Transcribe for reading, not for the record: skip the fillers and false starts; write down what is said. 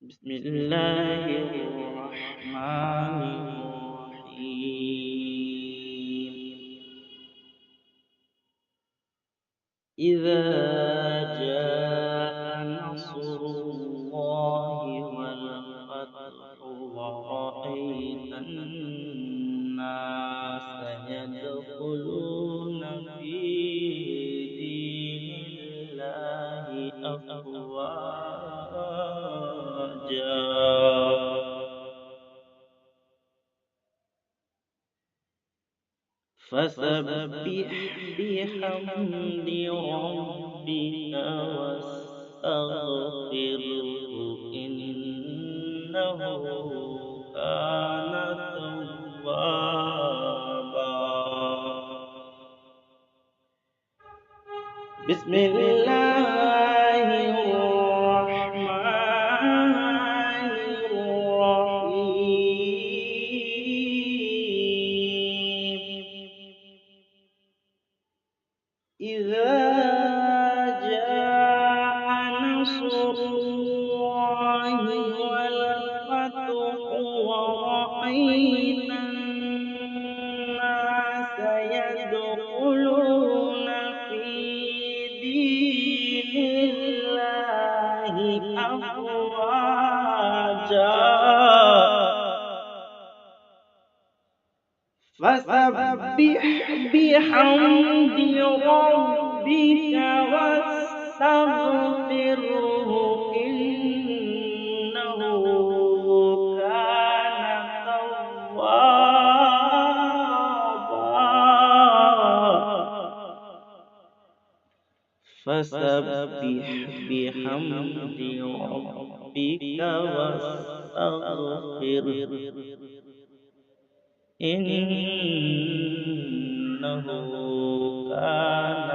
بسم الله الرحمن الرحيم. إذا جاء نصر الله والفتح ورأيت الناس يدخلون في دين الله أفواجا فسبح بحمد ربك واستغفره إنه كان توابا. بسم الله الرحمن الرحيم. إذا جاء نصر الله والفتح ورأيت الناس يدخلون في دين الله أفواجا فسبح بحمد ربك واستغفره إنه كان توابا. فسبح بحمد ربك واستغفره إنه كان